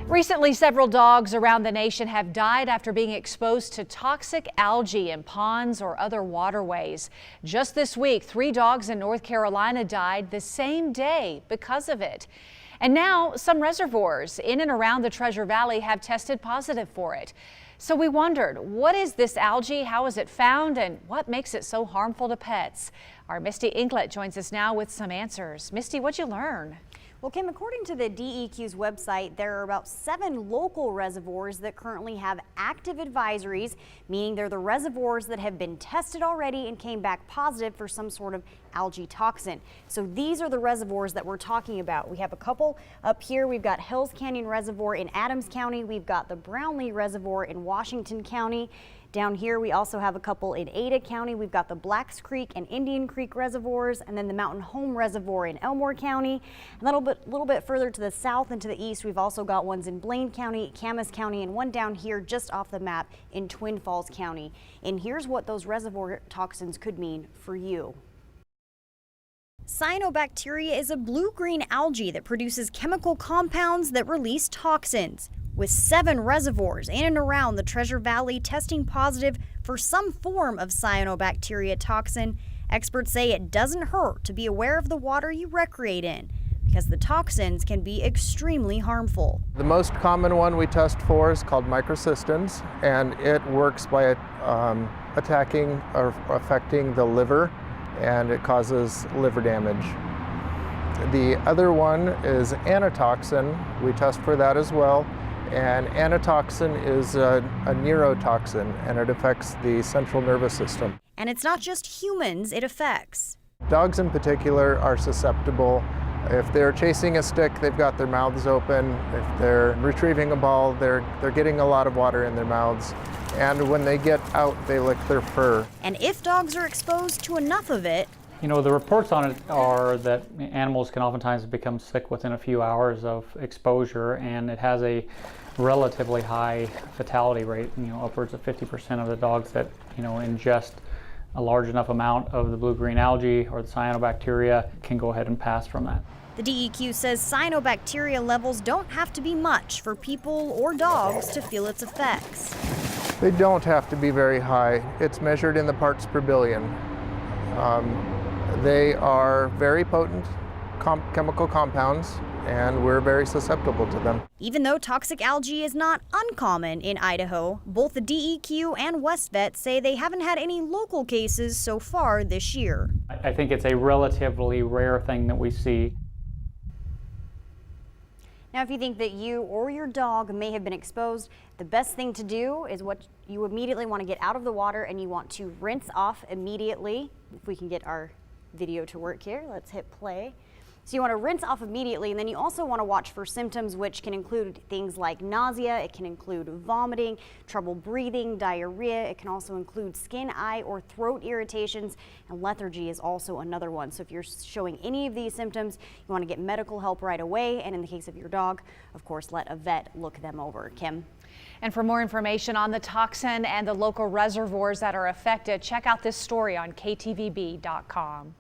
Recently, several dogs around the nation have died after being exposed to toxic algae in ponds or other waterways. Just this week, 3 dogs in North Carolina died the same day because of it. And now some reservoirs in and around the Treasure Valley have tested positive for it. So we wondered, what is this algae? How is it found? And what makes it so harmful to pets? Our Misty Inklet joins us now with some answers. Misty, what'd you learn? Well, Kim, according to the DEQ's website, there are about 7 local reservoirs that currently have active advisories, meaning they're the reservoirs that have been tested already and came back positive for some sort of algae toxin. So these are the reservoirs that we're talking about. We have a couple up here. We've got Hills Canyon Reservoir in Adams County. We've got the Brownlee Reservoir in Washington County. Down here, we also have a couple in Ada County. We've got the Blacks Creek and Indian Creek reservoirs, and then the Mountain Home Reservoir in Elmore County. A little bit further to the south and to the east, we've also got ones in Blaine County, Camas County, and one down here just off the map in Twin Falls County. And here's what those reservoir toxins could mean for you. Cyanobacteria is a blue-green algae that produces chemical compounds that release toxins. With 7 reservoirs in and around the Treasure Valley testing positive for some form of cyanobacteria toxin, experts say it doesn't hurt to be aware of the water you recreate in, because the toxins can be extremely harmful. The most common one we test for is called microcystins, and it works by attacking or affecting the liver, and it causes liver damage. The other one is anatoxin. We test for that as well. And anatoxin is a neurotoxin, and it affects the central nervous system. And it's not just humans it affects. Dogs in particular are susceptible. If they're chasing a stick, they've got their mouths open. If they're retrieving a ball, they're getting a lot of water in their mouths. And when they get out, they lick their fur. And if dogs are exposed to enough of it, you know, the reports on it are that animals can oftentimes become sick within a few hours of exposure, and it has a relatively high fatality rate, you know, upwards of 50% of the dogs that, you know, ingest a large enough amount of the blue-green algae or the cyanobacteria can go ahead and pass from that. The DEQ says cyanobacteria levels don't have to be much for people or dogs to feel its effects. They don't have to be very high. It's measured in the parts per billion. They are very potent chemical compounds, and we're very susceptible to them. Even though toxic algae is not uncommon in Idaho, both the DEQ and WestVet say they haven't had any local cases so far this year. I think it's a relatively rare thing that we see. Now, if you think that you or your dog may have been exposed, the best thing to do is what you immediately want to get out of the water, and you want to rinse off immediately. If we can get our video to work here, let's hit play. So you want to rinse off immediately, and then you also want to watch for symptoms, which can include things like nausea, it can include vomiting, trouble breathing, diarrhea, it can also include skin, eye, or throat irritations, and lethargy is also another one. So if you're showing any of these symptoms, you want to get medical help right away, and in the case of your dog, of course, let a vet look them over. Kim? And for more information on the toxin and the local reservoirs that are affected, check out this story on ktvb.com.